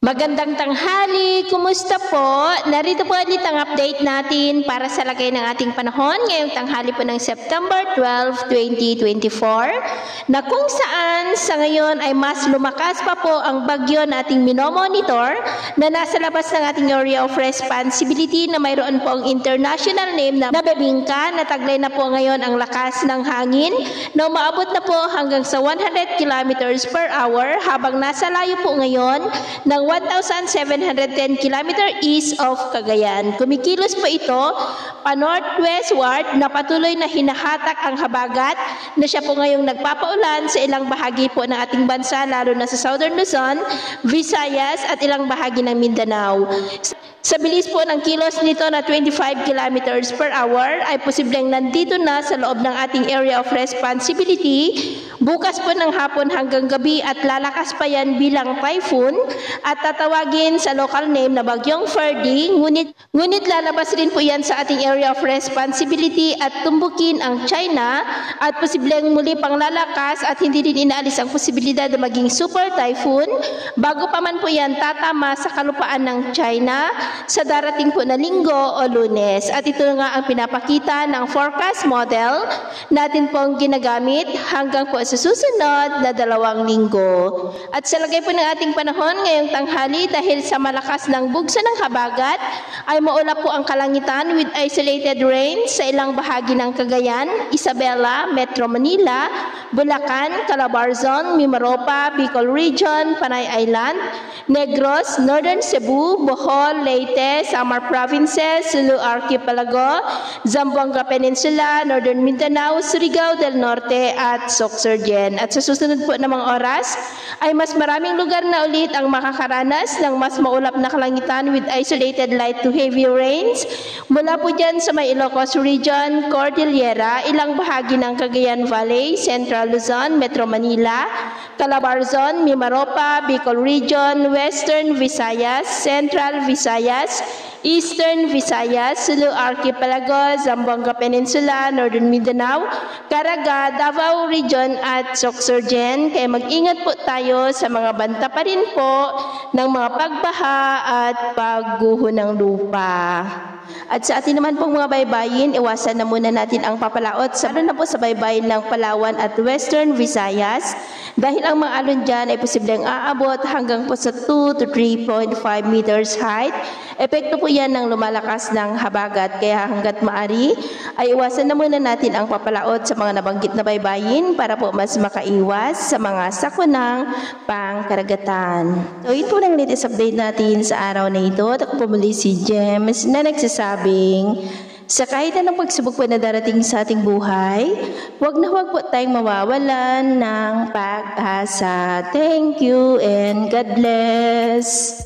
Magandang tanghali, kumusta po? Narito po ulit ang update natin para sa lagay ng ating panahon ngayong tanghali po ng September 12, 2024 na kung saan sa ngayon ay mas lumakas pa po ang bagyo na ating minomonitor na nasa labas ng ating area of responsibility na mayroon po ang international name na Bebingka na taglay na po ngayon ang lakas ng hangin na umaabot na po hanggang sa 100 kilometers per hour habang nasa layo po ngayon ng 1,710 km east of Cagayan. Kumikilos po ito pa-northwestward na patuloy na hinahatak ang habagat na siya po ngayong nagpapaulan sa ilang bahagi po ng ating bansa lalo na sa Southern Luzon, Visayas at ilang bahagi ng Mindanao. Sa bilis po ng kilos nito na 25 kilometers per hour ay posibleng nandito na sa loob ng ating area of responsibility bukas po ng hapon hanggang gabi at lalakas pa yan bilang typhoon at tatawagin sa local name na Bagyong Ferdy, ngunit lalabas rin po yan sa ating area of responsibility at tumbukin ang China at posibleng muli pang lalakas at hindi din inaalis ang posibilidad na maging super typhoon bago pa man po yan tatama sa kalupaan ng China sa darating po na linggo o Lunes. At ito nga ang pinapakita ng forecast model natin pong ginagamit hanggang po sa susunod na 2 linggo. At sa lagay po ng ating panahon ngayong tanghali dahil sa malakas ng bugso ng habagat ay maulap po ang kalangitan with isolated rain sa ilang bahagi ng Cagayan, Isabela, Metro Manila, Bulacan, Calabarzon, Mimaropa, Bicol Region, Panay Island, Negros, Northern Cebu, Bohol, Leyte, Samar Provinces, Sulu Archipelago, Zamboanga Peninsula, Northern Mindanao, Surigao del Norte at Sorsogon. At sa susunod po na mga oras ay mas maraming lugar na ulit ang makakaranas ng mas maulap na kalangitan with isolated light to heavy rains mula po dyan sa may Ilocos Region, Cordillera, ilang bahagi ng Cagayan Valley, Central Luzon, Metro Manila, Calabarzon, Mimaropa, Bicol Region, Western Visayas, Central Visayas, Eastern Visayas, Sulu Archipelago, Zamboanga Peninsula, Northern Mindanao, Caraga, Davao Region at Sorsogon. Kaya mag-ingat po tayo sa mga banta pa rin po ng mga pagbaha at pagguho ng lupa. At sa atin naman pong mga baybayin, iwasan na muna natin ang papalaot na po sa baybayin ng Palawan at Western Visayas dahil ang mga alon dyan ay posibleng aabot hanggang po sa 2 to 3.5 meters height. Epekto po yan ng lumalakas ng habagat kaya hanggat maari ay iwasan na muna natin ang papalaot sa mga nabanggit na baybayin para po mas makaiwas sa mga sakunang pangkaragatan. So ito lang latest update natin sa araw na ito. At ako po muli si James na nagsasabing sa kahit anong pagsubok po na darating sa ating buhay, huwag na huwag po tayong mawawalan ng pag-asa. Thank you and God bless.